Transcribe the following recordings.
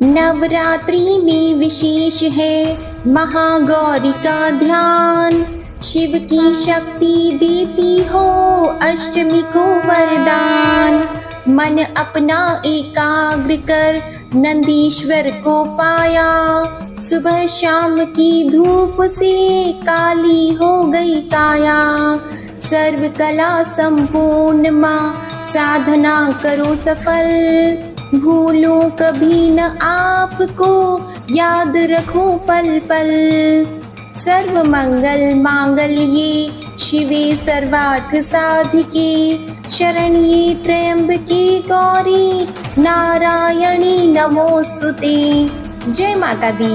नवरात्रि में विशेष है महागौरी का ध्यान। शिव की शक्ति देती हो अष्टमी को वरदान। मन अपना एकाग्र कर नंदीश्वर को पाया। सुबह शाम की धूप से काली हो गई काया। सर्व कला संपूर्ण माँ साधना करो सफल। भूलो कभी न आपको याद रखो पल पल। सर्व मंगल मांगल्ये शिवे सर्वार्थ साधिके। शरण्ये त्र्यंबके गौरी नारायणी नमोस्तुते। जय माता दी।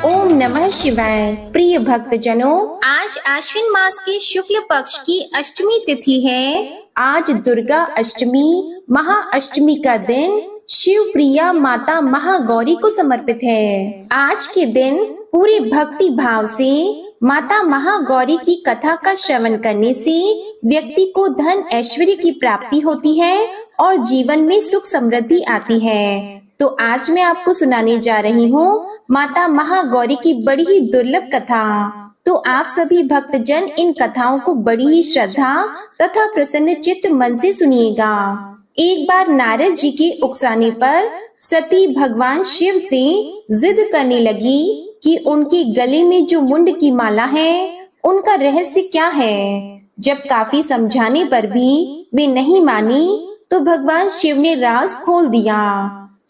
ओम नमः शिवाय। प्रिय भक्तजनों, आज आश्विन मास के शुक्ल पक्ष की अष्टमी तिथि है। आज दुर्गा अष्टमी महाअष्टमी का दिन शिव प्रिया माता महागौरी को समर्पित है। आज के दिन पूरे भक्ति भाव से माता महागौरी की कथा का श्रवण करने से व्यक्ति को धन ऐश्वर्य की प्राप्ति होती है और जीवन में सुख समृद्धि आती है। तो आज मैं आपको सुनाने जा रही हूँ माता महागौरी की बड़ी ही दुर्लभ कथा। तो आप सभी भक्तजन इन कथाओं को बड़ी ही श्रद्धा तथा प्रसन्न चित्त मन से सुनिएगा। एक बार नारद जी के उकसाने पर सती भगवान शिव से जिद करने लगी कि उनके गले में जो मुंड की माला है उनका रहस्य क्या है। जब काफी समझाने पर भी वे नहीं मानी तो भगवान शिव ने राज खोल दिया।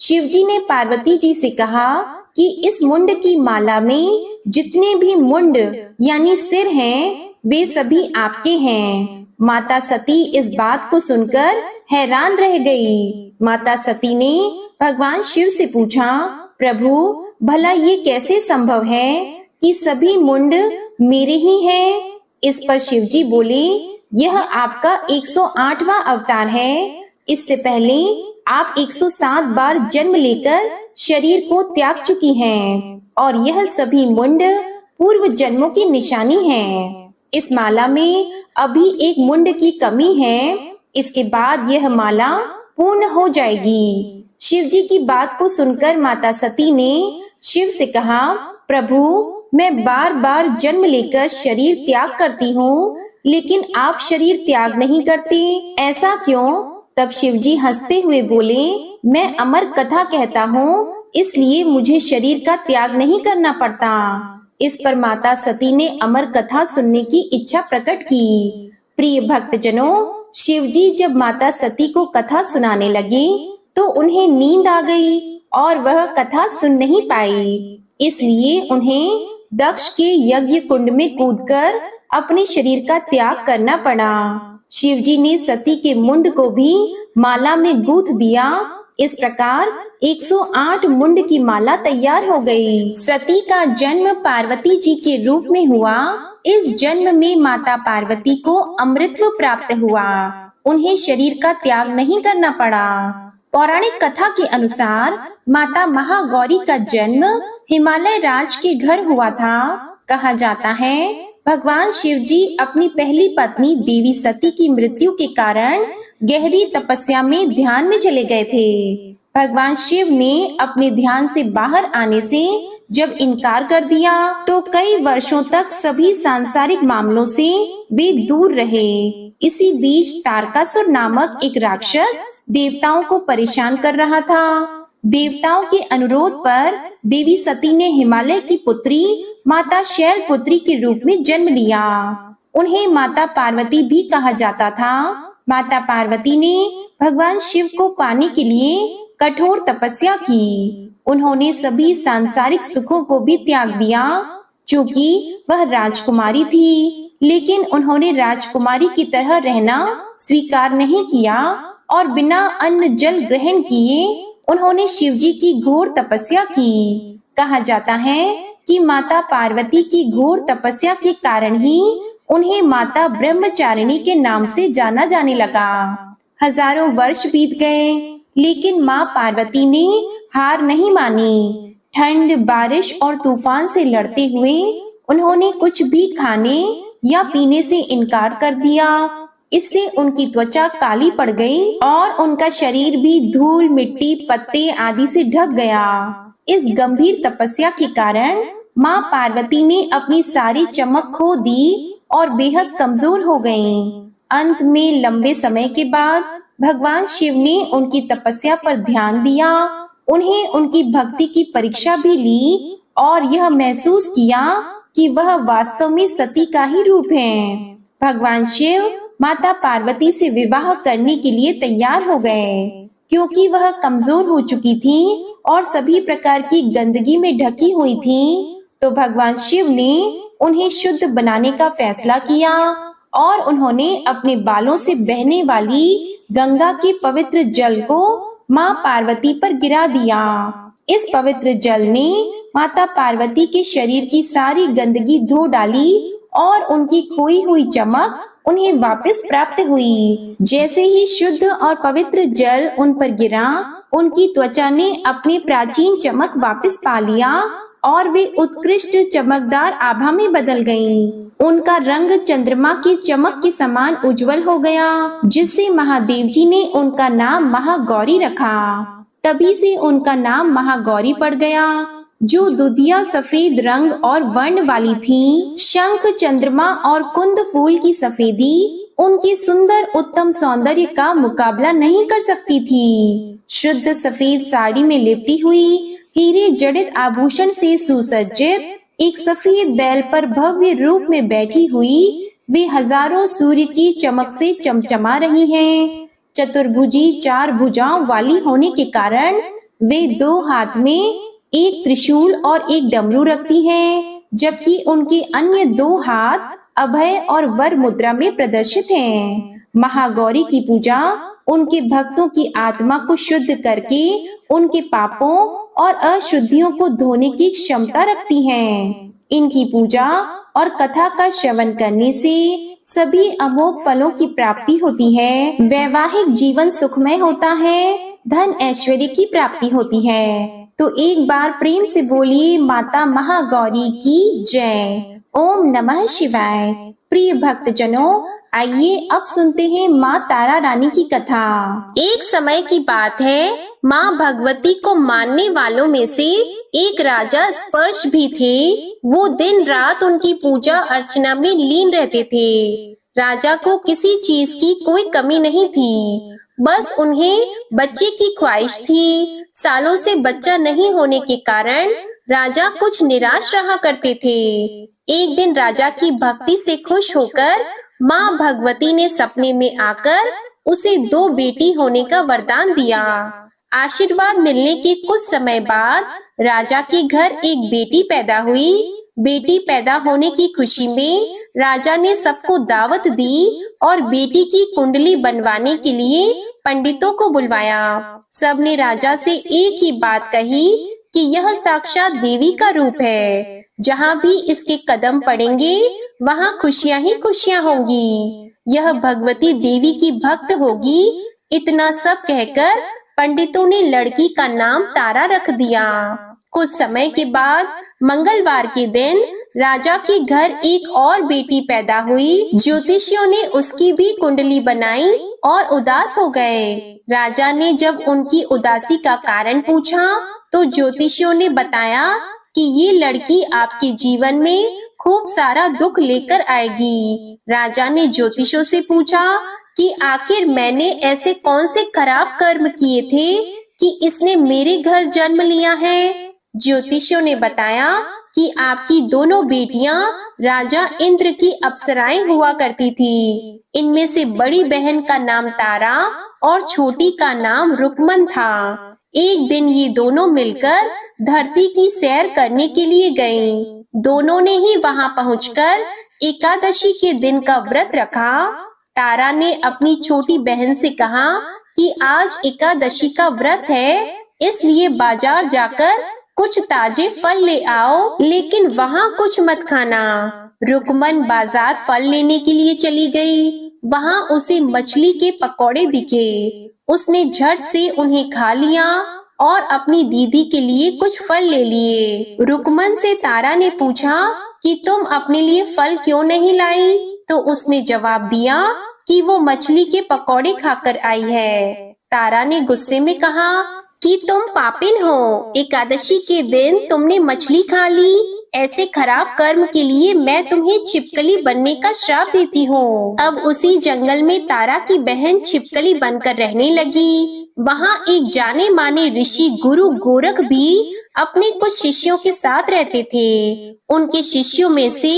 शिव जी ने पार्वती जी से कहा कि इस मुंड की माला में जितने भी मुंड यानी सिर हैं वे सभी आपके हैं। माता सती इस बात को सुनकर हैरान रह गई। माता सती ने भगवान शिव से पूछा, प्रभु भला ये कैसे संभव है कि सभी मुंड मेरे ही हैं। इस पर शिव जी बोले, यह आपका 108वां अवतार है। इससे पहले आप 107 बार जन्म लेकर शरीर को त्याग चुकी हैं और यह सभी मुंड पूर्व जन्मों की निशानी है। इस माला में अभी एक मुंड की कमी है। इसके बाद यह माला पूर्ण हो जाएगी। शिव जी की बात को सुनकर माता सती ने शिव से कहा, प्रभु मैं बार बार जन्म लेकर शरीर त्याग करती हूँ लेकिन आप शरीर त्याग नहीं करते, ऐसा क्यों? तब शिव जी हंसते हुए बोले, मैं अमर कथा कहता हूँ इसलिए मुझे शरीर का त्याग नहीं करना पड़ता। इस पर माता सती ने अमर कथा सुनने की इच्छा प्रकट की। प्रिय भक्तजनों, शिव जी जब माता सती को कथा सुनाने लगे तो उन्हें नींद आ गई और वह कथा सुन नहीं पाई। इसलिए उन्हें दक्ष के यज्ञ कुंड में कूदकर अपने शरीर का त्याग करना पड़ा। शिव जी ने सती के मुंड को भी माला में गूंथ दिया। इस प्रकार 108 मुंड की माला तैयार हो गई। सती का जन्म पार्वती जी के रूप में हुआ। इस जन्म में माता पार्वती को अमृतत्व प्राप्त हुआ। उन्हें शरीर का त्याग नहीं करना पड़ा। पौराणिक कथा के अनुसार माता महागौरी का जन्म हिमालय राज के घर हुआ था। कहा जाता है भगवान शिव जी अपनी पहली पत्नी देवी सती की मृत्यु के कारण गहरी तपस्या में ध्यान में चले गए थे। भगवान शिव ने अपने ध्यान से बाहर आने से जब इनकार कर दिया तो कई वर्षों तक सभी सांसारिक मामलों से वे दूर रहे। इसी बीच तारकासुर नामक एक राक्षस देवताओं को परेशान कर रहा था। देवताओं के अनुरोध पर देवी सती ने हिमालय की पुत्री माता शैलपुत्री के रूप में जन्म लिया। उन्हें माता पार्वती भी कहा जाता था। माता पार्वती ने भगवान शिव को पाने के लिए कठोर तपस्या की। उन्होंने सभी सांसारिक सुखों को भी त्याग दिया। चूंकि वह राजकुमारी थी लेकिन उन्होंने राजकुमारी की तरह रहना स्वीकार नहीं किया और बिना अन्न जल ग्रहण किए उन्होंने शिव जी की घोर तपस्या की। कहा जाता है कि माता पार्वती की घोर तपस्या के कारण ही उन्हें माता ब्रह्मचारिणी के नाम से जाना जाने लगा। हजारों वर्ष बीत गए लेकिन माँ पार्वती ने हार नहीं मानी। ठंड, बारिश और तूफान से लड़ते हुए उन्होंने कुछ भी खाने या पीने से इनकार कर दिया। इससे उनकी त्वचा काली पड़ गई और उनका शरीर भी धूल, मिट्टी, पत्ते आदि से ढक गया। इस गंभीर तपस्या के कारण माँ पार्वती ने अपनी सारी चमक खो दी और बेहद कमजोर हो गईं। अंत में लंबे समय के बाद भगवान शिव ने उनकी तपस्या पर ध्यान दिया, उन्हें उनकी भक्ति की परीक्षा भी ली और यह महसूस किया कि वह वास्तव में सती का ही रूप है। भगवान शिव माता पार्वती से विवाह करने के लिए तैयार हो गए। क्योंकि वह कमजोर हो चुकी थी और सभी प्रकार की गंदगी में ढकी हुई थी, तो भगवान शिव ने उन्हें शुद्ध बनाने का फैसला किया और उन्होंने अपने बालों से बहने वाली गंगा के पवित्र जल को माँ पार्वती पर गिरा दिया। इस पवित्र जल ने माता पार्वती के शरीर की सारी गंदगी धो डाली और उनकी खोई हुई चमक उन्हें वापस प्राप्त हुई। जैसे ही शुद्ध और पवित्र जल उन पर गिरा, उनकी त्वचा ने अपनी प्राचीन चमक वापस पा लिया और वे उत्कृष्ट चमकदार आभा में बदल गईं। उनका रंग चंद्रमा की चमक के समान उज्जवल हो गया, जिससे महादेव जी ने उनका नाम महागौरी रखा। तभी से उनका नाम महागौरी पड़ गया, जो दुधिया सफेद रंग और वर्ण वाली थी। शंख, चंद्रमा और कुंद फूल की सफेदी उनके सुंदर उत्तम सौंदर्य का मुकाबला नहीं कर सकती थी। शुद्ध सफेद साड़ी में लिपटी हुई, हीरे जड़ित आभूषण से सुसज्जित एक सफेद बैल पर भव्य रूप में बैठी हुई वे हजारों सूर्य की चमक से चमचमा रही हैं। चतुर्भुजी 4 भुजाओं वाली होने के कारण वे 2 हाथ में एक त्रिशूल और एक डमरू रखती हैं, जबकि उनके अन्य 2 हाथ अभय और वर मुद्रा में प्रदर्शित हैं। महागौरी की पूजा उनके भक्तों की आत्मा को शुद्ध करके उनके पापों और अशुद्धियों को धोने की क्षमता रखती हैं। इनकी पूजा और कथा का श्रवण करने से सभी अमोघ फलों की प्राप्ति होती है। वैवाहिक जीवन सुखमय होता है, धन ऐश्वर्य की प्राप्ति होती है। तो एक बार प्रेम से बोलिए माता महागौरी की जय। ओम नमः शिवाय। प्रिय भक्तजनों, आइए अब सुनते हैं माँ तारा रानी की कथा। एक समय की बात है, माँ भगवती को मानने वालों में से एक राजा स्पर्श भी थे। वो दिन रात उनकी पूजा अर्चना में लीन रहते थे। राजा को किसी चीज की कोई कमी नहीं थी, बस उन्हें बच्चे की ख्वाहिश थी। सालों से बच्चा नहीं होने के कारण राजा कुछ निराश रहा करते थे। एक दिन राजा की भक्ति से खुश होकर माँ भगवती ने सपने में आकर उसे 2 बेटी होने का वरदान दिया। आशीर्वाद मिलने के कुछ समय बाद राजा के घर एक बेटी पैदा हुई। बेटी पैदा होने की खुशी में राजा ने सबको दावत दी और बेटी की कुंडली बनवाने के लिए पंडितों को बुलवाया। सबने राजा से एक ही बात कही कि यह साक्षात देवी का रूप है। जहाँ भी इसके कदम पड़ेंगे वहाँ खुशियाँ ही खुशियाँ होंगी। यह भगवती देवी की भक्त होगी। इतना सब कहकर पंडितों ने लड़की का नाम तारा रख दिया। कुछ समय के बाद मंगलवार के दिन राजा के घर एक और बेटी पैदा हुई। ज्योतिषियों ने उसकी भी कुंडली बनाई और उदास हो गए। राजा ने जब उनकी उदासी का कारण पूछा तो ज्योतिषियों ने बताया कि ये लड़की आपके जीवन में खूब सारा दुख लेकर आएगी। राजा ने ज्योतिषों से पूछा कि आखिर मैंने ऐसे कौन से खराब कर्म किए थे कि इसने मेरे घर जन्म लिया है। ज्योतिषियों ने बताया कि आपकी दोनों बेटियां राजा इंद्र की अप्सराएं हुआ करती थी। इनमें से बड़ी बहन का नाम तारा और छोटी का नाम रुकमन था। एक दिन ये दोनों मिलकर धरती की सैर करने के लिए गईं। दोनों ने ही वहां पहुंचकर एकादशी के दिन का व्रत रखा। तारा ने अपनी छोटी बहन से कहा कि आज एकादशी का व्रत है, इसलिए बाजार जाकर कुछ ताजे फल ले आओ, लेकिन वहाँ कुछ मत खाना। रुकमन बाजार फल लेने के लिए चली गई। वहाँ उसे मछली के पकौड़े दिखे। उसने झट से उन्हें खा लिया और अपनी दीदी के लिए कुछ फल ले लिए। रुकमन से तारा ने पूछा कि तुम अपने लिए फल क्यों नहीं लाई? तो उसने जवाब दिया कि वो मछली के पकौड़े खाकर आई है। तारा ने गुस्से में कहा कि तुम पापिन हो, एकादशी के दिन तुमने मछली खा ली। ऐसे खराब कर्म के लिए मैं तुम्हें छिपकली बनने का श्राप देती हूँ। अब उसी जंगल में तारा की बहन छिपकली बनकर रहने लगी। वहाँ एक जाने माने ऋषि गुरु गोरख भी अपने कुछ शिष्यों के साथ रहते थे। उनके शिष्यों में से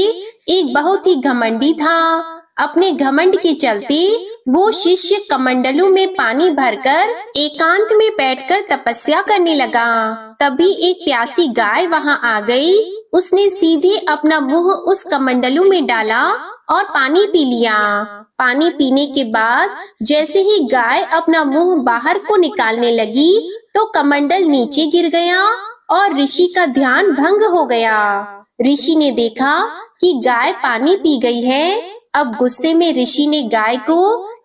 एक बहुत ही घमंडी था। अपने घमंड के चलते वो शिष्य कमंडलों में पानी भरकर एकांत में बैठकर तपस्या करने लगा। तभी एक प्यासी गाय वहां आ गई। उसने सीधे अपना मुंह उस कमंडलों में डाला और पानी पी लिया। पानी पीने के बाद जैसे ही गाय अपना मुंह बाहर को निकालने लगी तो कमंडल नीचे गिर गया और ऋषि का ध्यान भंग हो गया। ऋषि ने देखा कि गाय पानी पी गई है। अब गुस्से में ऋषि ने गाय को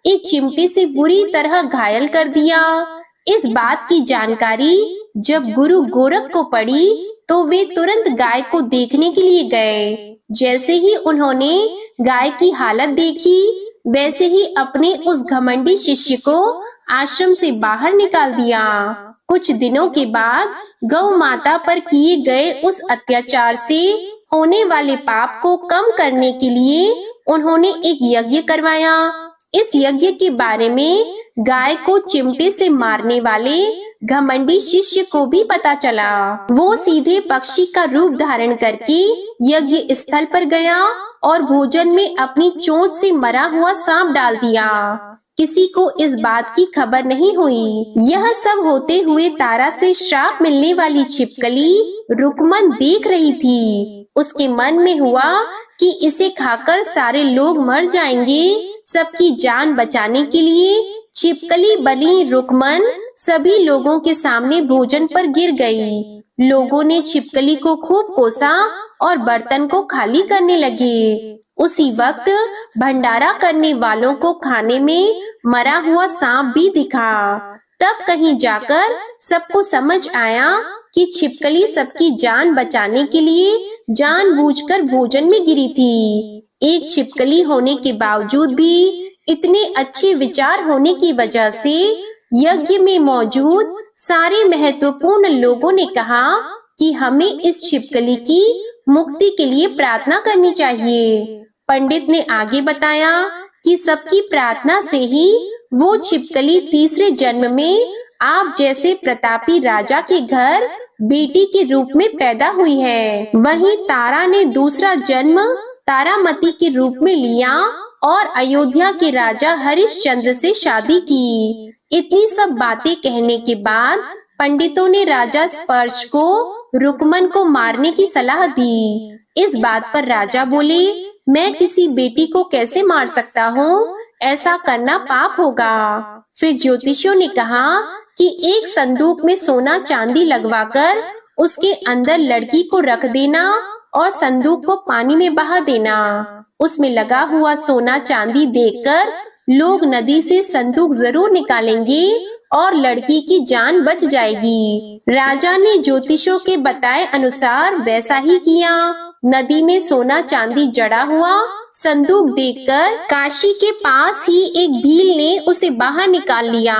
एक चिमटे से बुरी तरह घायल कर दिया। इस बात की जानकारी जब गुरु गोरख को पड़ी तो वे तुरंत गाय को देखने के लिए गए। जैसे ही उन्होंने गाय की हालत देखी वैसे ही अपने उस घमंडी शिष्य को आश्रम से बाहर निकाल दिया। कुछ दिनों के बाद गौ माता पर किए गए उस अत्याचार से होने वाले पाप को कम करने के लिए उन्होंने एक यज्ञ करवाया। इस यज्ञ के बारे में गाय को चिमटे से मारने वाले घमंडी शिष्य को भी पता चला। वो सीधे पक्षी का रूप धारण करके यज्ञ स्थल पर गया और भोजन में अपनी चोंच से मरा हुआ सांप डाल दिया। किसी को इस बात की खबर नहीं हुई। यह सब होते हुए तारा से श्राप मिलने वाली छिपकली रुकमन देख रही थी। उसके मन में हुआ कि इसे खाकर सारे लोग मर जाएंगे। सबकी जान बचाने के लिए छिपकली बनी रुकमन सभी लोगों के सामने भोजन पर गिर गई। लोगों ने छिपकली को खूब कोसा और बर्तन को खाली करने लगे। उसी वक्त भंडारा करने वालों को खाने में मरा हुआ सांप भी दिखा। तब कहीं जाकर सबको समझ आया कि छिपकली सबकी जान बचाने के लिए जानबूझकर भोजन में गिरी थी। एक छिपकली होने के बावजूद भी इतने अच्छे विचार होने की वजह से यज्ञ में मौजूद सारे महत्वपूर्ण लोगों ने कहा कि हमें इस छिपकली की मुक्ति के लिए प्रार्थना करनी चाहिए। पंडित ने आगे बताया कि सबकी प्रार्थना से ही वो छिपकली तीसरे जन्म में आप जैसे प्रतापी राजा के घर बेटी के रूप में पैदा हुई है। वहीं तारा ने दूसरा जन्म तारामती के रूप में लिया और अयोध्या के राजा हरिश्चंद्र से शादी की। इतनी सब बातें कहने के बाद पंडितों ने राजा स्पर्श को रुकमन को मारने की सलाह दी। इस बात पर राजा बोले, मैं किसी बेटी को कैसे मार सकता हूँ? ऐसा करना पाप होगा। फिर ज्योतिषियों ने कहा कि एक संदूक में सोना चांदी लगवाकर उसके अंदर लड़की को रख देना और संदूक को पानी में बहा देना। उसमें लगा हुआ सोना चांदी देखकर लोग नदी से संदूक जरूर निकालेंगे और लड़की की जान बच जाएगी। राजा ने ज्योतिषों के बताए अनुसार वैसा ही किया। नदी में सोना चांदी जड़ा हुआ संदूक देखकर काशी के पास ही एक भील ने उसे बाहर निकाल लिया।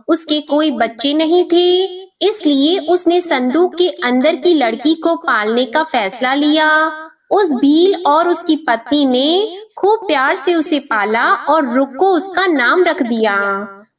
उसके कोई बच्चे नहीं थे, इसलिए उसने संदूक के अंदर की लड़की को पालने का फैसला लिया। उस भील और उसकी पत्नी ने खूब प्यार से उसे पाला और रुक को उसका नाम रख दिया।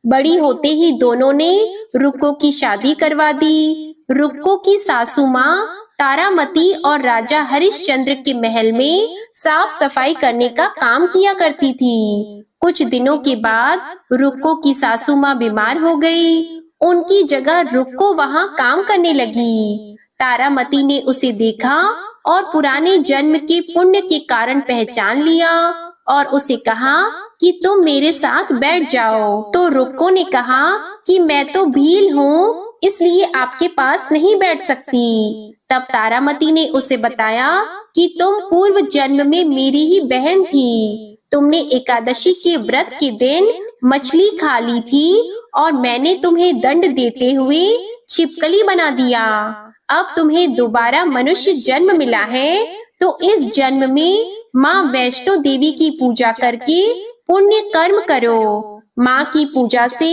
बड़ी होते ही दोनों ने रुक्को की शादी करवा दी। रुक्को की सासू माँ तारामती और राजा हरिश्चंद्र के महल में साफ सफाई करने का काम किया करती थी। कुछ दिनों के बाद रुक्को की सासू माँ बीमार हो गई। उनकी जगह रुक्को वहाँ काम करने लगी। तारामती ने उसे देखा और पुराने जन्म के पुण्य के कारण पहचान लिया और उसे कहा कि तुम मेरे साथ बैठ जाओ। तो रुक्को ने कहा कि मैं तो भील हूँ, इसलिए आपके पास नहीं बैठ सकती। तब तारामती ने उसे बताया कि तुम पूर्व जन्म में मेरी ही बहन थी। तुमने एकादशी के व्रत के दिन मछली खा ली थी और मैंने तुम्हें दंड देते हुए छिपकली बना दिया। अब तुम्हें दोबारा मनुष्य जन्म मिला है, तो इस जन्म में माँ वैष्णो देवी की पूजा करके पुण्य कर्म करो। माँ की पूजा से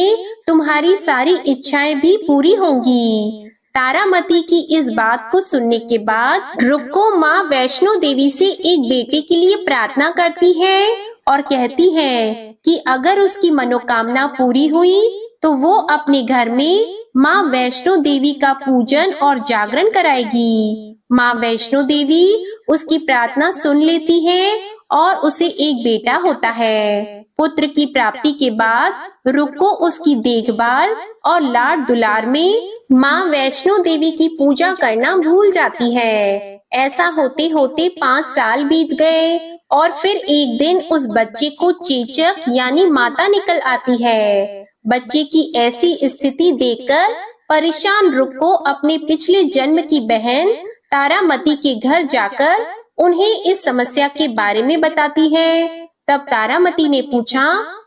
तुम्हारी सारी इच्छाएं भी पूरी होंगी। तारामती की इस बात को सुनने के बाद रुक्को माँ वैष्णो देवी से एक बेटे के लिए प्रार्थना करती है और कहती है कि अगर उसकी मनोकामना पूरी हुई तो वो अपने घर में माँ वैष्णो देवी का पूजन और जागरण कराएगी। माँ वैष्णो देवी उसकी प्रार्थना सुन लेती है और उसे एक बेटा होता है। पुत्र की प्राप्ति के बाद रुक्को उसकी देखभाल और लाड दुलार में माँ वैष्णो देवी की पूजा करना भूल जाती है। ऐसा होते होते 5 साल बीत गए और फिर एक दिन उस बच्चे को चेचक यानी माता निकल आती है। बच्चे की ऐसी स्थिति देखकर परेशान रुक्को अपने पिछले जन्म की बहन तारामती के घर जाकर उन्हें इस समस्या के बारे में बताती है। तब तारामती ने पूछा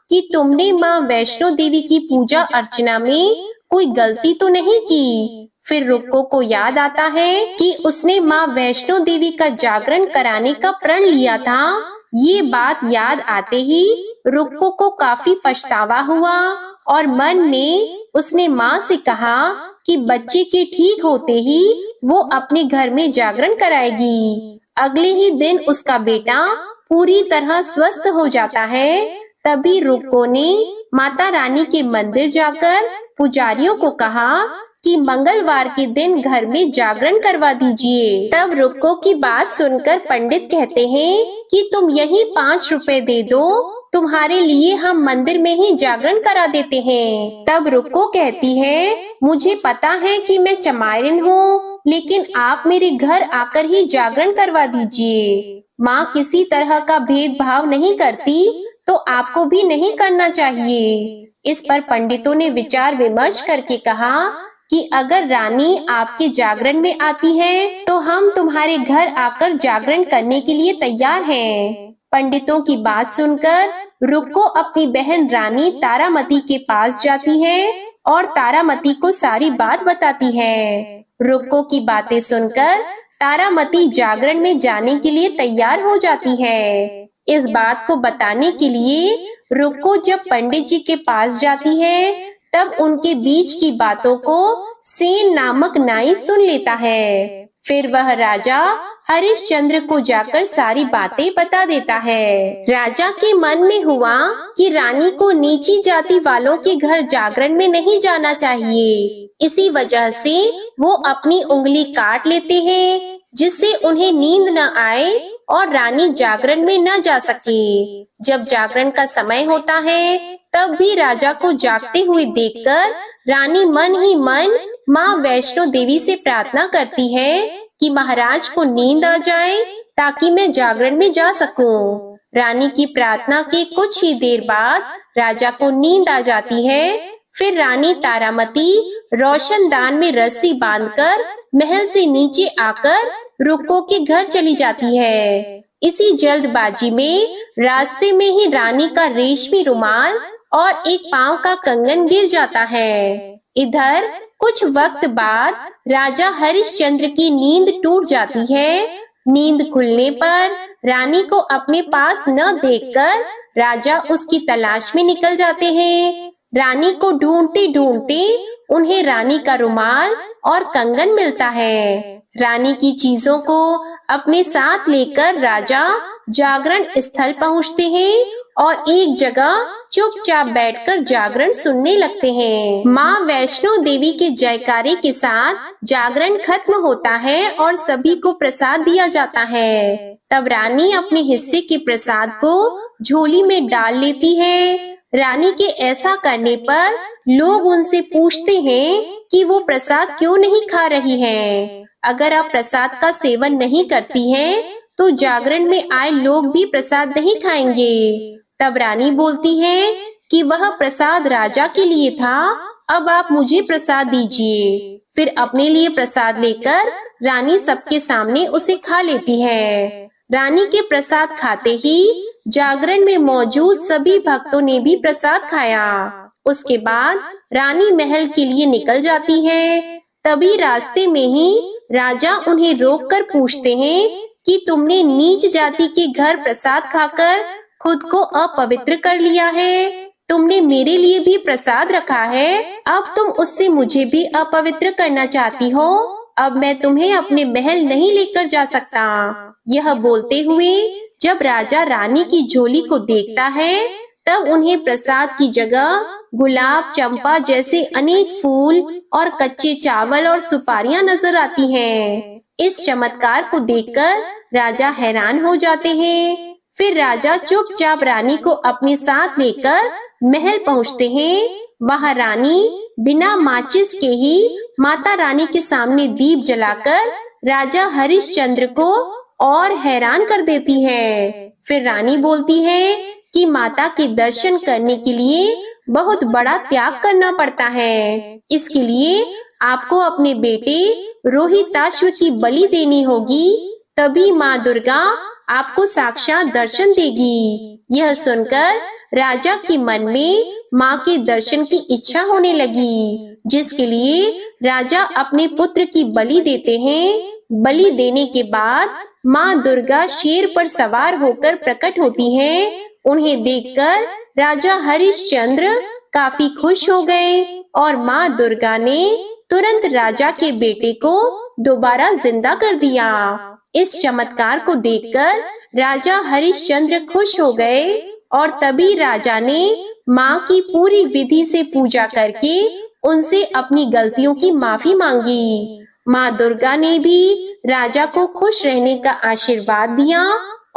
कि तुमने माँ वैष्णो देवी की पूजा अर्चना में कोई गलती तो नहीं की। फिर रुक्को को याद आता है कि उसने माँ वैष्णो देवी का जागरण कराने का प्रण लिया था। ये बात याद आते ही रुक्को को काफी पछतावा हुआ और मन में उसने माँ से कहा कि बच्चे के ठीक होते ही वो अपने घर में जागरण कराएगी। अगले ही दिन उसका बेटा पूरी तरह स्वस्थ हो जाता है। तभी रुक्को ने माता रानी के मंदिर जाकर पुजारियों को कहा कि मंगलवार के दिन घर में जागरण करवा दीजिए। तब रुक्को की बात सुनकर पंडित कहते हैं कि तुम यही 5 रुपए दे दो, तुम्हारे लिए हम मंदिर में ही जागरण करा देते हैं। तब रुक्को कहती है, मुझे पता है कि मैं चमारिन हूँ, लेकिन आप मेरे घर आकर ही जागरण करवा दीजिए। माँ किसी तरह का भेदभाव नहीं करती, तो आपको भी नहीं करना चाहिए। इस पर पंडितों ने विचार विमर्श करके कहा कि अगर रानी आपके जागरण में आती है तो हम तुम्हारे घर आकर जागरण करने के लिए तैयार हैं। पंडितों की बात सुनकर रुक्को अपनी बहन रानी तारामती के पास जाती है और तारामती को सारी बात बताती है। रुक्को की बातें सुनकर तारामती जागरण में जाने के लिए तैयार हो जाती है। इस बात को बताने के लिए रुक्को जब पंडित जी के पास जाती है तब उनके बीच की बातों को सेन नामक नाई सुन लेता है। फिर वह राजा हरिश्चंद्र को जाकर सारी बातें बता देता है। राजा के मन में हुआ कि रानी को नीची जाति वालों के घर जागरण में नहीं जाना चाहिए। इसी वजह से वो अपनी उंगली काट लेते हैं जिससे उन्हें नींद न आए और रानी जागरण में न जा सके। जब जागरण का समय होता है तब भी राजा को जागते हुए देखकर रानी मन ही मन माँ वैष्णो देवी से प्रार्थना करती है कि महाराज को नींद आ जाए ताकि मैं जागरण में जा सकूं। रानी की प्रार्थना के कुछ ही देर बाद राजा को नींद आ जाती है। फिर रानी तारामती रोशनदान में रस्सी बांधकर महल से नीचे आकर रुक्को के घर चली जाती है। इसी जल्दबाजी में रास्ते में ही रानी का रेशमी रुमाल और एक पांव का कंगन गिर जाता है। इधर कुछ वक्त बाद राजा हरिश्चंद्र की नींद टूट जाती है। नींद खुलने पर रानी को अपने पास न देखकर राजा उसकी तलाश में निकल जाते हैं। रानी को ढूंढते ढूंढते उन्हें रानी का रुमाल और कंगन मिलता है। रानी की चीजों को अपने साथ लेकर राजा जागरण स्थल पहुंचते हैं और एक जगह चुपचाप बैठकर जागरण सुनने लगते हैं। माँ वैष्णो देवी के जयकारे के साथ जागरण खत्म होता है और सभी को प्रसाद दिया जाता है। तब रानी अपने हिस्से के प्रसाद को झोली में डाल लेती है। रानी के ऐसा करने पर लोग उनसे पूछते हैं कि वो प्रसाद क्यों नहीं खा रही हैं। अगर आप प्रसाद का सेवन नहीं करती हैं, तो जागरण में आए लोग भी प्रसाद नहीं खाएंगे। तब रानी बोलती है कि वह प्रसाद राजा के लिए था, अब आप मुझे प्रसाद दीजिए। फिर अपने लिए प्रसाद लेकर रानी सबके सामने उसे खा लेती है। रानी के प्रसाद खाते ही जागरण में मौजूद सभी भक्तों ने भी प्रसाद खाया। उसके बाद रानी महल के लिए निकल जाती है। तभी रास्ते में ही राजा उन्हें रोककर पूछते हैं कि तुमने नीच जाति के घर प्रसाद खाकर खुद को अपवित्र कर लिया है। तुमने मेरे लिए भी प्रसाद रखा है, अब तुम उससे मुझे भी अपवित्र करना चाहती हो। अब मैं तुम्हें अपने महल नहीं लेकर जा सकता। यह बोलते हुए जब राजा रानी की झोली को देखता है, तब उन्हें प्रसाद की जगह गुलाब, चंपा जैसे अनेक फूल और कच्चे चावल और सुपारियां नजर आती हैं। इस चमत्कार को देखकर राजा हैरान हो जाते हैं। फिर राजा चुपचाप रानी को अपने साथ लेकर महल पहुंचते हैं। वहां रानी बिना माचिस के ही माता रानी के सामने दीप जलाकर राजा हरिश्चंद्र को और हैरान कर देती है। फिर रानी बोलती है कि माता के दर्शन करने के लिए बहुत बड़ा त्याग करना पड़ता है। इसके लिए आपको अपने बेटे रोहिताश्व की बलि देनी होगी, तभी माँ दुर्गा आपको साक्षात दर्शन देगी। यह सुनकर राजा के मन में माँ के दर्शन की इच्छा होने लगी, जिसके लिए राजा अपने पुत्र की बलि देते हैं। बलि देने के बाद माँ दुर्गा शेर पर सवार होकर प्रकट होती हैं। उन्हें देखकर राजा हरिश्चंद्र काफी खुश हो गए और माँ दुर्गा ने तुरंत राजा के बेटे को दोबारा जिंदा कर दिया। इस चमत्कार को देखकर राजा हरिश्चंद्र खुश हो गए और तभी राजा ने माँ की पूरी विधि से पूजा करके उनसे अपनी गलतियों की माफी मांगी। माँ दुर्गा ने भी राजा को खुश रहने का आशीर्वाद दिया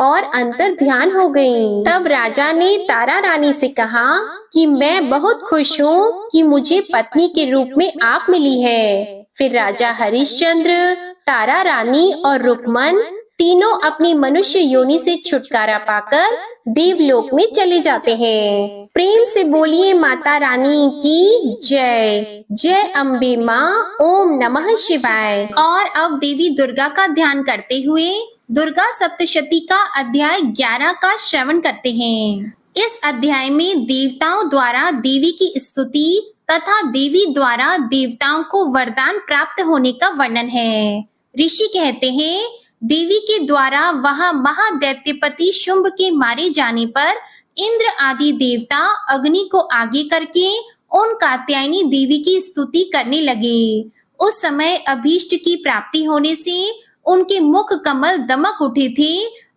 और अंतर ध्यान हो गई। तब राजा ने तारा रानी से कहा कि मैं बहुत खुश हूँ कि मुझे पत्नी के रूप में आप मिली है। फिर राजा हरिश्चंद्र, तारा रानी और रुक्मन तीनों अपनी मनुष्य योनि से छुटकारा पाकर देवलोक में चले जाते हैं। प्रेम से बोलिए माता रानी की जय। जय अम्बे माँ। ओम नमः शिवाय। और अब देवी दुर्गा का ध्यान करते हुए दुर्गा सप्तशती का अध्याय 11 का श्रवण करते हैं। इस अध्याय में देवताओं द्वारा देवी की स्तुति तथा देवी द्वारा देवताओं को वरदान प्राप्त होने का वर्णन है। ऋषि कहते हैं, देवी के द्वारा वहां महादैत्यपति शुंभ के मारे जाने पर इंद्र आदि देवता अग्नि को आगे करके उन कात्यायनी देवी की स्तुति करने लगे। उस समय अभीष्ट की प्राप्ति होने से उनके मुख कमल दमक उठे थे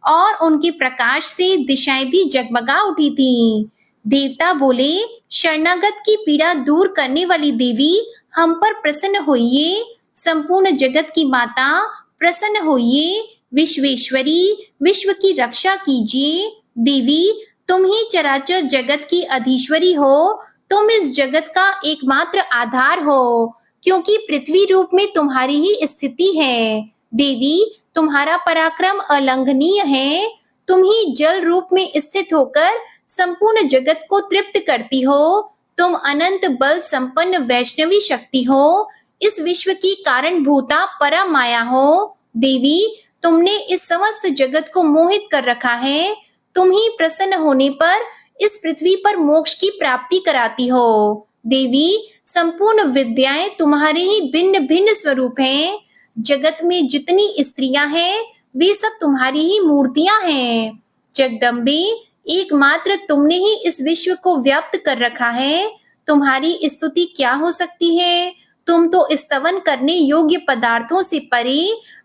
और उनके प्रकाश से दिशाएं भी जगमगा उठी थी। देवता बोले, शरणागत की पीड़ा दूर करने वाली देवी हम पर प्रसन्न होइए। संपूर्ण जगत की माता प्रसन्न होइए। विश्वेश्वरी, विश्व की रक्षा कीजिए। देवी, तुम ही चराचर जगत की अधीश्वरी हो। तुम इस जगत का एकमात्र आधार हो, क्योंकि पृथ्वी रूप में तुम्हारी ही स्थिति है। देवी, तुम्हारा पराक्रम अलंघनीय है। तुम ही जल रूप में स्थित होकर संपूर्ण जगत को तृप्त करती हो। तुम अनंत बल संपन्न वैष्णवी शक्ति हो। इस विश्व की कारण भूता परम माया हो। देवी, तुमने इस समस्त जगत को मोहित कर रखा है। तुम ही प्रसन्न होने पर इस पृथ्वी पर मोक्ष की प्राप्ति कराती हो। देवी, संपूर्ण विद्याएं तुम्हारे ही भिन्न भिन्न स्वरूप हैं। जगत में जितनी स्त्रियां हैं वे सब तुम्हारी ही मूर्तियां हैं। जगदम्बे, एकमात्र तुमने ही इस विश्व को व्याप्त कर रखा है। तुम्हारी स्तुति क्या हो सकती है? तुम तो स्तवन करने योग्य पदार्थों से परे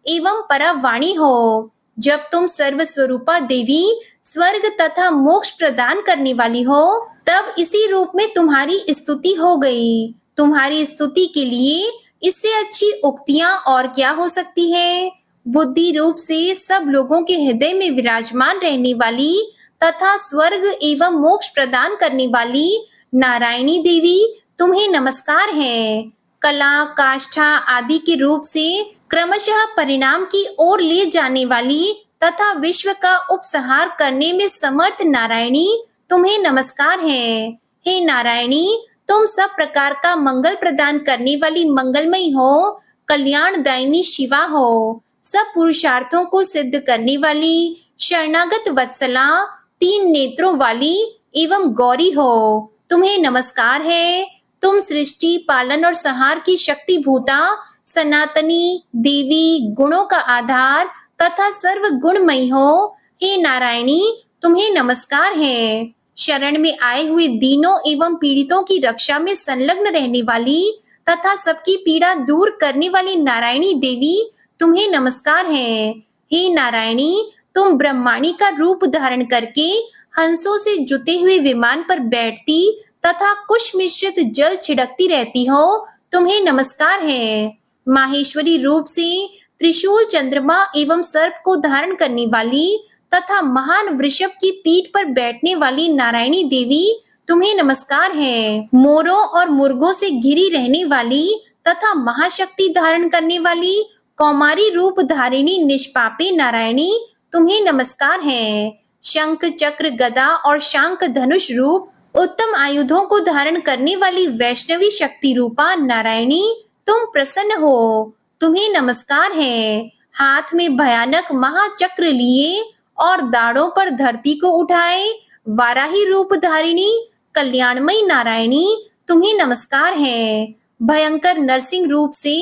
एवं परवाणी हो। जब तुम सर्वस्वरूपा देवी स्वर्ग तथा मोक्ष प्रदान करने वाली हो, तब इसी रूप में तुम्हारी स्तुति हो गई। तुम्हारी स्तुति के लिए इससे अच्छी उक्तियां और क्या हो सकती है? बुद्धि रूप से सब लोगों के हृदय में विराजमान रहने वाली तथा स्वर्ग एवं मोक्ष प्रदान करने वाली नारायणी देवी, तुम्हें नमस्कार है। कला, काष्ठा आदि के रूप से क्रमशः परिणाम की ओर ले जाने वाली तथा विश्व का उपसंहार करने में समर्थ नारायणी, तुम्हें नमस्कार है। हे नारायणी, तुम सब प्रकार का मंगल प्रदान करने वाली मंगलमयी हो, कल्याणदायिनी शिवा हो, सब पुरुषार्थों को सिद्ध करने वाली शरणागत वत्सला, 3 नेत्रों वाली एवं गौरी हो, तुम्हें नमस्कार है। तुम सृष्टि, पालन और संहार की शक्ति भूता, सनातनी देवी, गुणों का आधार तथा सर्व गुणमयी हो। हे नारायणी, तुम्हें नमस्कार है। शरण में आए हुए दीनों एवं पीड़ितों की रक्षा में संलग्न रहने वाली तथा सबकी पीड़ा दूर करने वाली नारायणी देवी, तुम्हें नमस्कार है। हे नारायणी, तुम ब्रह्माणी का रूप धारण करके हंसों से जुते हुए विमान पर बैठती तथा कुश मिश्रित जल छिड़कती रहती हो, तुम्हें नमस्कार है। माहेश्वरी रूप से त्रिशूल, चंद्रमा एवं सर्प को धारण करने वाली तथा महान वृषभ की पीठ पर बैठने वाली नारायणी देवी, तुम्हें नमस्कार है। मोरों और मुर्गों से घिरी रहने वाली तथा महाशक्ति धारण करने वाली कौमारी रूप धारिणी निष्पापी नारायणी, तुम्हें नमस्कार है। शंख, चक्र, गदा और शांख धनुष रूप उत्तम आयुधों को धारण करने वाली वैष्णवी शक्ति रूपा नारायणी, तुम प्रसन्न हो, तुम्हें नमस्कार है। हाथ में भयानक महाचक्र लिए और दाढ़ों पर धरती को उठाए वाराही रूप धारिणी कल्याणमयी नारायणी, तुम्हें नमस्कार है। भयंकर नरसिंह रूप से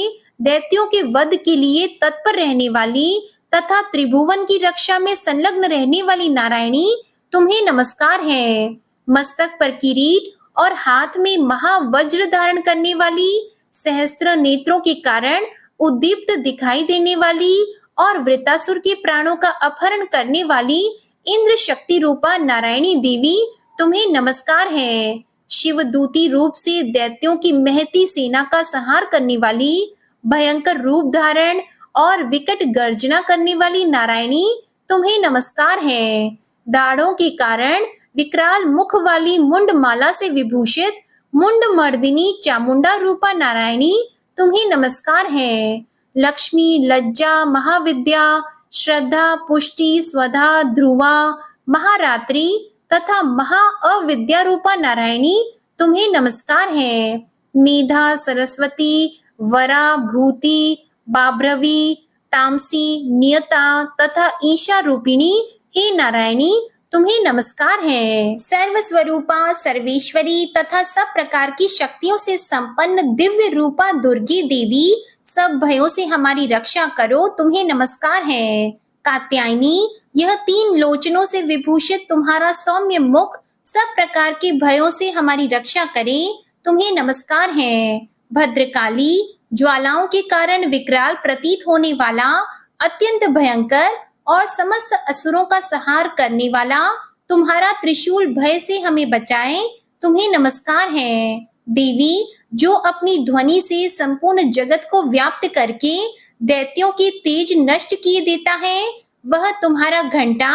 दैत्यों के वध के लिए तत्पर रहने वाली तथा त्रिभुवन की रक्षा में संलग्न रहने वाली नारायणी, तुम्हें नमस्कार है। मस्तक पर किरीट और हाथ में महावज्र धारण करने वाली, सहस्त्र नेत्रों के कारण उद्दीप्त दिखाई देने वाली और वृतासुर के प्राणों का अपहरण करने वाली इंद्र शक्ति रूपा नारायणी देवी, तुम्हें नमस्कार है। शिवदूती रूप से दैत्यों की महती सेना का संहार करने वाली, भयंकर रूप धारण और विकट गर्जना करने वाली नारायणी, तुम्हें नमस्कार है। दाढ़ों के कारण विकराल मुख वाली मुंड माला से विभूषित मुंड मर्दिनी चामुंडा रूपा नारायणी, तुम्हें नमस्कार है। लक्ष्मी, लज्जा, महाविद्या, श्रद्धा, पुष्टि, स्वधा, ध्रुवा, महारात्रि तथा महा अविद्या रूपा नारायणी, तुम्हें नमस्कार है। मेधा, सरस्वती, वरा, भूति, बाभ्रवी, तामसी, नियता तथा ईशा रूपिणी, हे नारायणी, तुम्हें नमस्कार है। सर्वस्वरूपा, सर्वेश्वरी तथा सब प्रकार की शक्तियों से संपन्न दिव्य रूपा दुर्गे देवी, सब भयों से हमारी रक्षा करो, तुम्हें नमस्कार है। कात्यायनी, यह 3 लोचनों से विभूषित तुम्हारा सौम्य मुख सब प्रकार के भयों से हमारी रक्षा करे, तुम्हें नमस्कार है। भद्रकाली, ज्वालाओं के कारण विकराल प्रतीत होने वाला, अत्यंत भयंकर और समस्त असुरों का संहार करने वाला तुम्हारा त्रिशूल भय से हमें बचाए, तुम्हें नमस्कार है। देवी, जो अपनी ध्वनि से संपूर्ण जगत को व्याप्त करके दैत्यों के तेज नष्ट किए देता है, वह तुम्हारा घंटा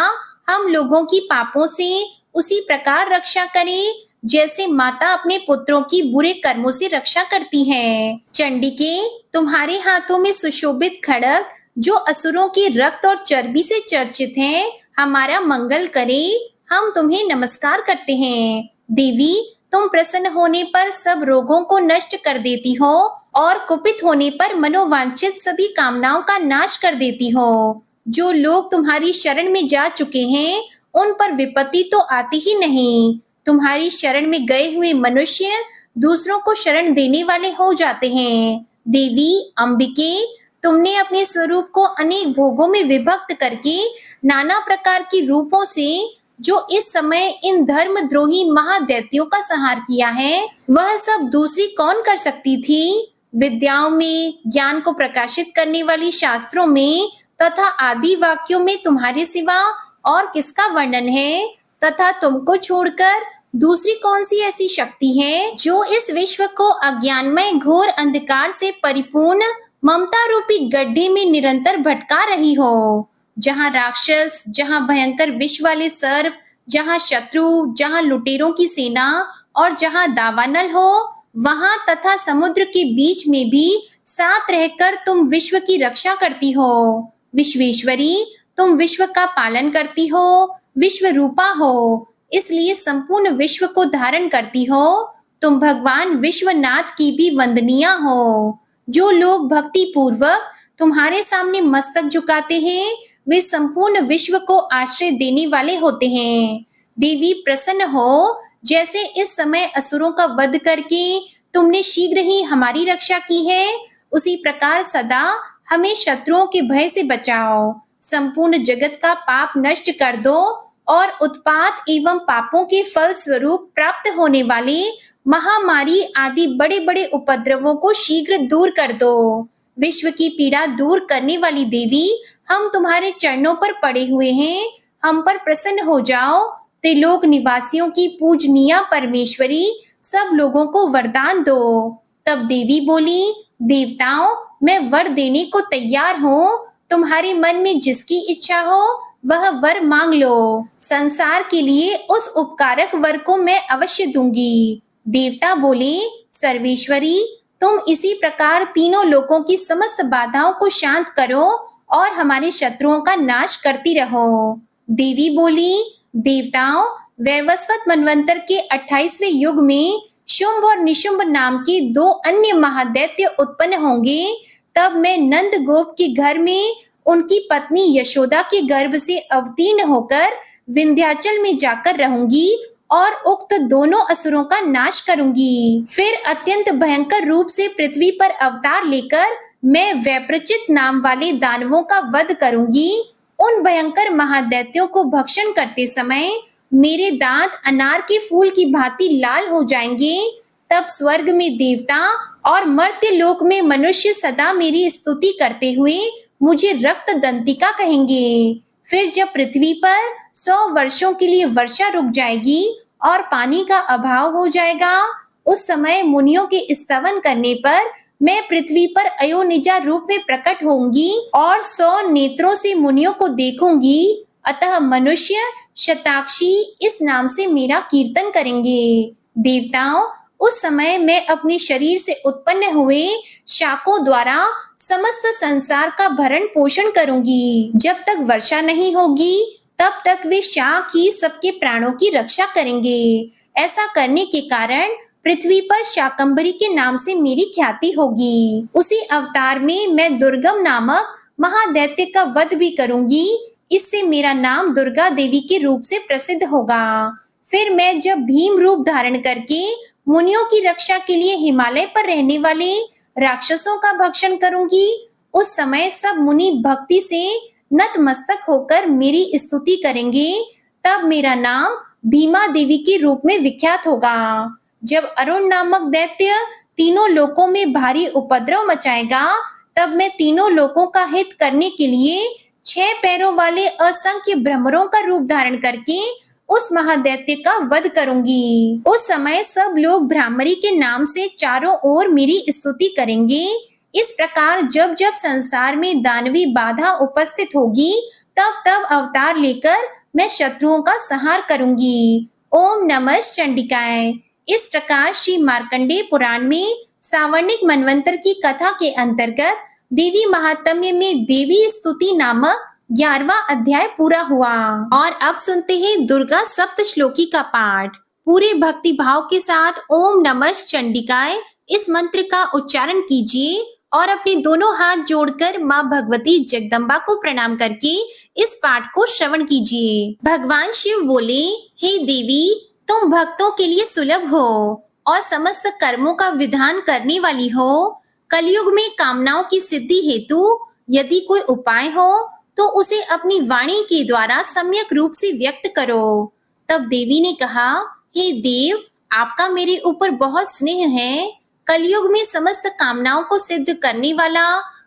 हम लोगों की पापों से उसी प्रकार रक्षा करे जैसे माता अपने पुत्रों की बुरे कर्मों से रक्षा करती है। चंडिके, तुम्हारे हाथों में सुशोभित खड्ग जो असुरों के रक्त और चर्बी से चर्चित है, हमारा मंगल करे, हम तुम्हें नमस्कार करते हैं। देवी, तुम प्रसन्न होने पर सब रोगों को नष्ट कर देती हो और कुपित होने पर मनोवांछित सभी कामनाओं का नाश कर देती हो। जो लोग तुम्हारी शरण में जा चुके हैं, उन पर विपत्ति तो आती ही नहीं। तुम्हारी शरण में गए हुए मनुष्य दूसरों को शरण देने वाले हो जाते हैं। देवी अंबिके, तुमने अपने स्वरूप को अनेक भोगों में विभक्त करके नाना प्रकार की रूपों से जो इस समय इन धर्मद्रोही महादैत्यों का संहार किया है, वह सब दूसरी कौन कर सकती थी। विद्याओं में, ज्ञान को प्रकाशित करने वाली शास्त्रों में तथा आदि वाक्यों में तुम्हारे सिवा और किसका वर्णन है, तथा तुमको छोड़कर दूसरी कौन सी ऐसी शक्ति है जो इस विश्व को अज्ञानमय घोर अंधकार से परिपूर्ण ममता रूपी गड्ढे में निरंतर भटका रही हो। जहाँ राक्षस, जहाँ भयंकर विष वाले सर्प, जहाँ शत्रु, जहाँ लुटेरों की सेना और जहाँ दावानल हो, वहां तथा समुद्र के बीच में भी साथ रहकर तुम विश्व की रक्षा करती हो। विश्वेश्वरी, तुम विश्व का पालन करती हो, विश्व रूपा हो, इसलिए संपूर्ण विश्व को धारण करती हो। तुम भगवान विश्वनाथ की भी वंदनीय हो। जो लोग भक्ति पूर्वक तुम्हारे सामने मस्तक झुकाते हैं, वे संपूर्ण विश्व को आश्रय देने वाले होते हैं। देवी प्रसन्न हो, जैसे इस समय असुरों का वध करके तुमने शीघ्र ही हमारी रक्षा की है, उसी प्रकार सदा हमें शत्रुओं के भय से बचाओ। संपूर्ण जगत का पाप नष्ट कर दो और उत्पात एवं पापों के फल स्वरूप प्राप्त होने वाले महामारी आदि बड़े बड़े उपद्रवों को शीघ्र दूर कर दो। विश्व की पीड़ा दूर करने वाली देवी, हम तुम्हारे चरणों पर पड़े हुए हैं, हम पर प्रसन्न हो जाओ। त्रिलोक निवासियों की पूजनीय परमेश्वरी, सब लोगों को वरदान दो। तब देवी बोली, देवताओं, मैं वर देने को तैयार हूँ। तुम्हारे मन में जिसकी इच्छा हो वह वर मांग लो। संसार के लिए उस उपकारक वर को मैं अवश्य दूंगी। देवता बोले, सर्वेश्वरी, तुम इसी प्रकार तीनों लोकों की समस्त बाधाओं को शांत करो और हमारे शत्रुओं का नाश करती रहो। देवी बोली, देवताओं, वैवस्वत मनवंतर के 28वें युग में शुंभ और निशुंभ नाम के दो अन्य महादैत्य उत्पन्न होंगे। तब मैं नंद गोप के घर में उनकी पत्नी यशोदा के गर्भ से अवतीर्ण होकर विंध्याचल में जाकर रहूंगी और उक्त दोनों असुरों का नाश करूंगी। फिर अत्यंत भयंकर रूप से पृथ्वी पर अवतार लेकर मैं वैप्रचित नाम वाले दानवों का वध करूंगी। उन भयंकर महादैत्यों को भक्षण करते समय मेरे दांत अनार के फूल की भांति लाल हो जाएंगे। तब स्वर्ग में देवता और मर्त्य लोक में मनुष्य सदा मेरी स्तुति करते हुए मुझे रक्त दंतिका कहेंगे। फिर जब पृथ्वी पर 100 वर्षों के लिए वर्षा रुक जाएगी और पानी का अभाव हो जाएगा, उस समय मुनियों के स्तवन करने पर मैं पृथ्वी पर अयोनिजा रूप में प्रकट होंगी और 100 नेत्रों से मुनियों को देखूंगी। अतः मनुष्य शताक्षी इस नाम से मेरा कीर्तन करेंगे। देवताओं, उस समय मैं अपने शरीर से उत्पन्न हुए शाकों द्वारा समस्त संसार का भरण पोषण करूंगी। जब तक वर्षा नहीं होगी तब तक वे शाक ही सबके प्राणों की रक्षा करेंगे। ऐसा करने के कारण पृथ्वी पर शाकंभरी के नाम से मेरी ख्याति होगी। उसी अवतार में मैं दुर्गम नामक महादैत्य का वध भी करूंगी। इससे मेरा नाम दुर्गा देवी के रूप से प्रसिद्ध होगा। फिर मैं जब भीम रूप धारण करके मुनियों की रक्षा के लिए हिमालय पर रहने वाले राक्षसों का भक्षण करूंगी, उस समय सब मुनि भक्ति से नतमस्तक होकर मेरी स्तुति करेंगे। तब मेरा नाम भीमा देवी के रूप में विख्यात होगा। जब अरुण नामक दैत्य तीनों लोकों में भारी उपद्रव मचाएगा, तब मैं तीनों लोकों का हित करने के लिए 6 पैरों वाले असंख्य भ्रमरों का रूप धारण करके उस महादैत्य का वध करूंगी। उस समय सब लोग भ्रामरी के नाम से चारों ओर मेरी स्तुति करेंगे। इस प्रकार जब जब संसार में दानवी बाधा उपस्थित होगी, तब तब अवतार लेकर मैं शत्रुओं का संहार करूंगी। ओम नमः चंडिकाय। इस प्रकार श्री मार्कंडेय पुराण में सावर्णिक मनवंतर की कथा के अंतर्गत देवी महात्म्य में देवी स्तुति नामक 11वां अध्याय पूरा हुआ। और अब सुनते हैं दुर्गा सप्तश्लोकी का पाठ। पूरे भक्ति भाव के साथ ओम नमः चंडिकाय इस मंत्र का उच्चारण कीजिए और अपने दोनों हाथ जोड़कर माँ भगवती जगदम्बा को प्रणाम करके इस पाठ को श्रवण कीजिए। भगवान शिव बोले, हे देवी, तुम भक्तों के लिए सुलभ हो और समस्त कर्मों का विधान करने वाली हो। कलयुग में कामनाओं की सिद्धि हेतु यदि कोई उपाय हो तो उसे अपनी वाणी के द्वारा सम्यक रूप से व्यक्त करो। तब देवी ने कहा, हे देव, आपका मेरे ऊपर बहुत स्नेह है। कलयुग में समस्त कामनाओं को सिद्ध करने वाला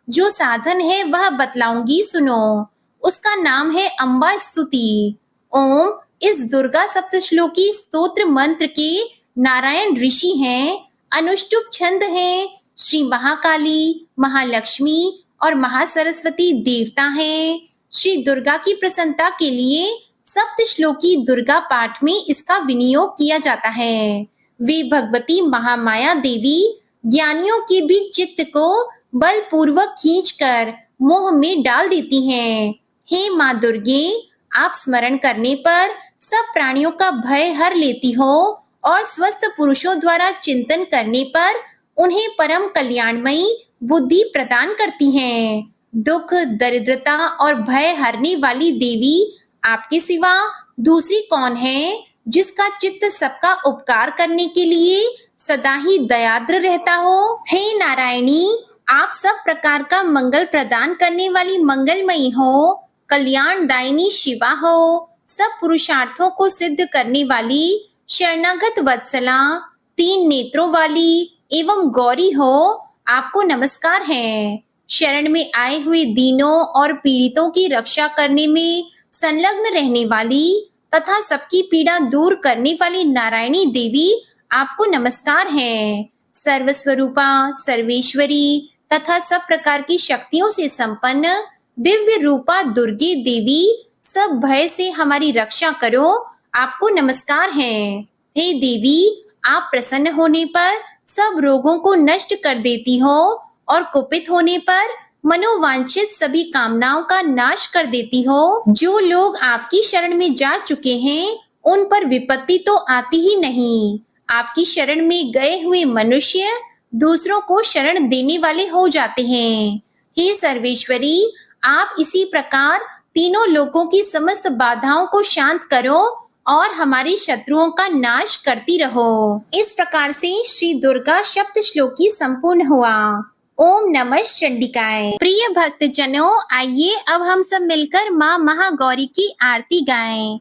जो साधन है वह बतलाऊंगी, सुनो। उसका नाम है अम्बा स्तुति। ओम इस दुर्गा सप्तश्लोकी स्तोत्र मंत्र के नारायण ऋषि हैं, अनुष्टुप छंद हैं, श्री महाकाली, महालक्ष्मी और महासरस्वती देवता हैं। श्री दुर्गा की प्रसन्नता के लिए सप्तश्लोकी दुर्गा पाठ में इसका विनियोग किया जाता है। वे भगवती महामाया देवी ज्ञानियों के भी चित्त को बलपूर्वक खींचकर मोह में डाल देती हैं। हे माँ दुर्गे, आप स्मरण करने पर सब प्राणियों का भय हर लेती हो और स्वस्थ पुरुषों द्वारा चिंतन करने पर उन्हें परम कल्याणमयी बुद्धि प्रदान करती हैं। दुख, दरिद्रता और भय हरने वाली देवी आपके सिवा दूसरी कौन है जिसका चित्त सबका उपकार करने के लिए सदा ही दयाद्र रहता हो। हे नारायणी, आप सब प्रकार का मंगल प्रदान करने वाली मंगलमयी हो, कल्याणदायिनी शिवा हो, सब पुरुषार्थों को सिद्ध करने वाली शरणागत वत्सला, 3 नेत्रों वाली एवं गौरी हो, आपको नमस्कार है। शरण में आए हुए दीनों और पीड़ितों की रक्षा करने में संलग्न रहने वाली तथा सबकी पीड़ा दूर करने वाली नारायणी देवी, आपको नमस्कार है। सर्वस्वरूपा, सर्वेश्वरी तथा सब प्रकार की शक्तियों से संपन्न दिव्य रूपा दुर्गे देवी, सब भय से हमारी रक्षा करो, आपको नमस्कार है। हे देवी, आप प्रसन्न होने पर सब रोगों को नष्ट कर देती हो और कुपित होने पर मनोवांछित सभी कामनाओं का नाश कर देती हो। जो लोग आपकी शरण में जा चुके हैं, उन पर विपत्ति तो आती ही नहीं। आपकी शरण में गए हुए मनुष्य दूसरों को शरण देने वाले हो जाते हैं। हे सर्वेश्वरी, आप इसी प्रकार तीनों लोकों की समस्त बाधाओं को शांत करो और हमारे शत्रुओं का नाश करती रहो। इस प्रकार से श्री दुर्गा सप्त श्लोकी संपूर्ण हुआ। ओम नमः चंडिकाय। प्रिय भक्त जनों, आइए अब हम सब मिलकर माँ महागौरी की आरती गाएं।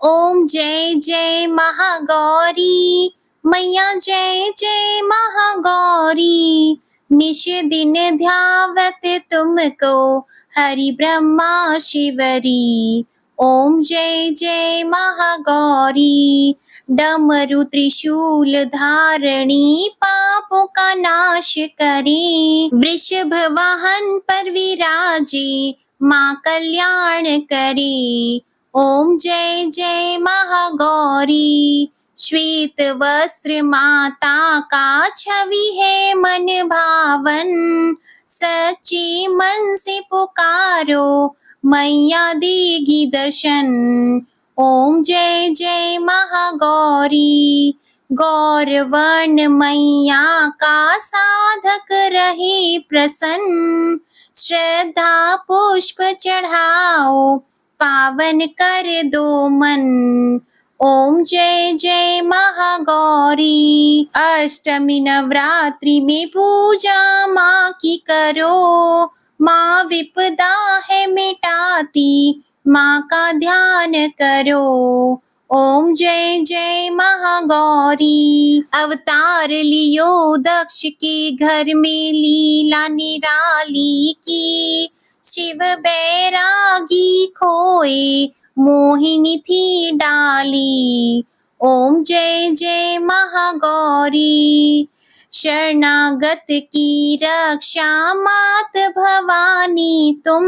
ओम जय जय महागौरी, मैया जय जय महागौरी, निश दिन ध्यावत तुमको हरि ब्रह्मा शिवरी। ओम जय जय महागौरी, डमरु त्रिशूल धारणी, पापों का नाश करे, वृषभ वाहन पर विराजे, माँ कल्याण करे। ओम जय जय महागौरी, श्वेत वस्त्र माता का छवि है मन भावन, सच्चे मन से पुकारो, मैया देगी दर्शन। ओम जय जय महागौरी, गौरवर्ण मैया का साधक रहे प्रसन्न, श्रद्धा पुष्प चढ़ाओ, पावन कर दो मन। ओम जय जय महागौरी, अष्टमी नवरात्रि में पूजा माँ की करो, माँ विपदा है मिटाती, माँ का ध्यान करो। ओम जय जय महागौरी, अवतार लियो दक्ष के घर में लीला निराली की, शिव बैरागी खोए, मोहिनी थी डाली। ओम जय जय महागौरी, शरणागत की रक्षा मात भवानी तुम,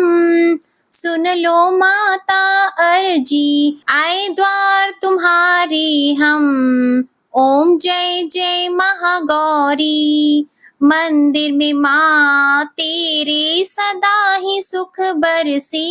सुन लो माता अर्जी, आए द्वार तुम्हारे हम। ओम जय जय महागौरी, मंदिर में माँ तेरे सदा ही सुख बरसे,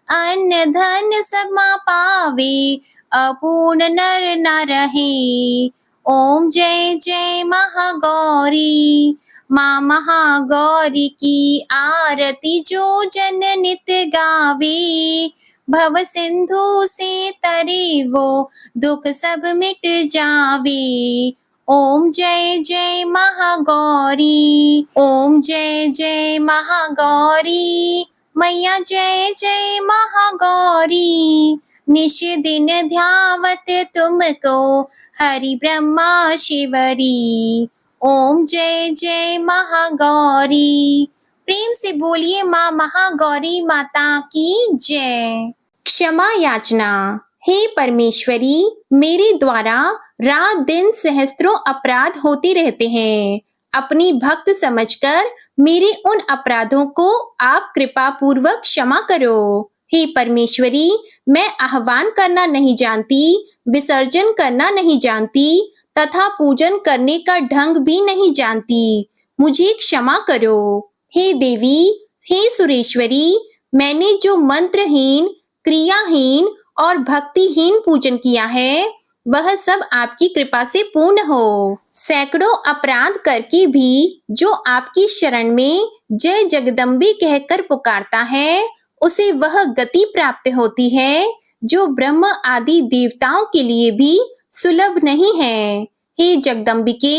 अन्न धन सब माँ पावे, अपूर्ण नर न रहे। ओम जय जय महागौरी, माँ महागौरी की आरती जो जन नित गावे, भव सिंधु से तरे वो, दुख सब मिट जावे। ओम जय जय महागौरी, ओम जय जय महागौरी, मैया जय जय महागौरी, निश दिन ध्यावत तुमको हरि ब्रह्मा शिवरी। ओम जय जय महागौरी। प्रेम से बोलिए माँ महागौरी माता की जय। क्षमा याचना। हे परमेश्वरी, मेरे द्वारा रात दिन सहस्त्रों अपराध होते रहते हैं। अपनी भक्त समझकर मेरे उन अपराधों को आप कृपा पूर्वक क्षमा करो। हे परमेश्वरी, मैं आह्वान करना नहीं जानती, विसर्जन करना नहीं जानती तथा पूजन करने का ढंग भी नहीं जानती। मुझे क्षमा करो। हे देवी, हे सुरेश्वरी, मैंने जो मंत्रहीन, क्रियाहीन और भक्तिहीन पूजन किया है, वह सब आपकी कृपा से पूर्ण हो। सैकड़ों अपराध करके भी जो आपकी शरण में जय जगदम्बे कहकर पुकारता है, उसे वह गति प्राप्त होती है जो ब्रह्म आदि देवताओं के लिए भी सुलभ नहीं है। हे जगदम्बिके,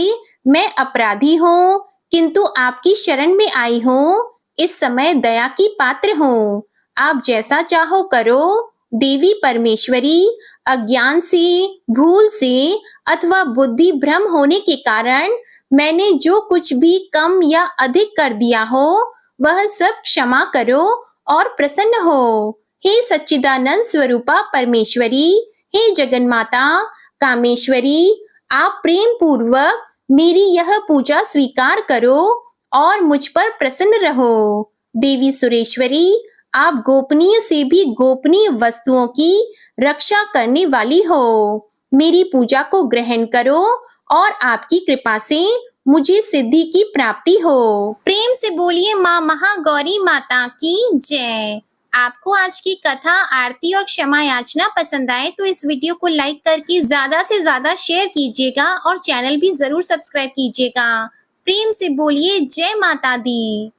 मैं अपराधी हूँ, किंतु आपकी शरण में आई हूँ। इस समय दया की पात्र हूँ। आप जैसा चाहो करो, देवी परमेश्वरी, अज्ञान से, भूल से अथवा बुद्धि भ्रम होने के कारण मैंने जो कुछ भी कम या अधिक कर दिया हो, वह सब क्षमा करो और प्रसन्न हो। हे सच्चिदानंद स्वरूपा परमेश्वरी, हे जगन्माता कामेश्वरी, आप प्रेम पूर्वक मेरी यह पूजा स्वीकार करो और मुझ पर प्रसन्न रहो। देवी सुरेश्वरी, आप गोपनीय से भी गोपनीय वस्तुओं की रक्षा करने वाली हो। मेरी पूजा को ग्रहण करो और आपकी कृपा से मुझे सिद्धि की प्राप्ति हो। प्रेम से बोलिए माँ महागौरी माता की जय। आपको आज की कथा, आरती और क्षमा याचना पसंद आए तो इस वीडियो को लाइक करके ज्यादा से ज्यादा शेयर कीजिएगा और चैनल भी जरूर सब्सक्राइब कीजिएगा। प्रेम से बोलिए जय माता दी।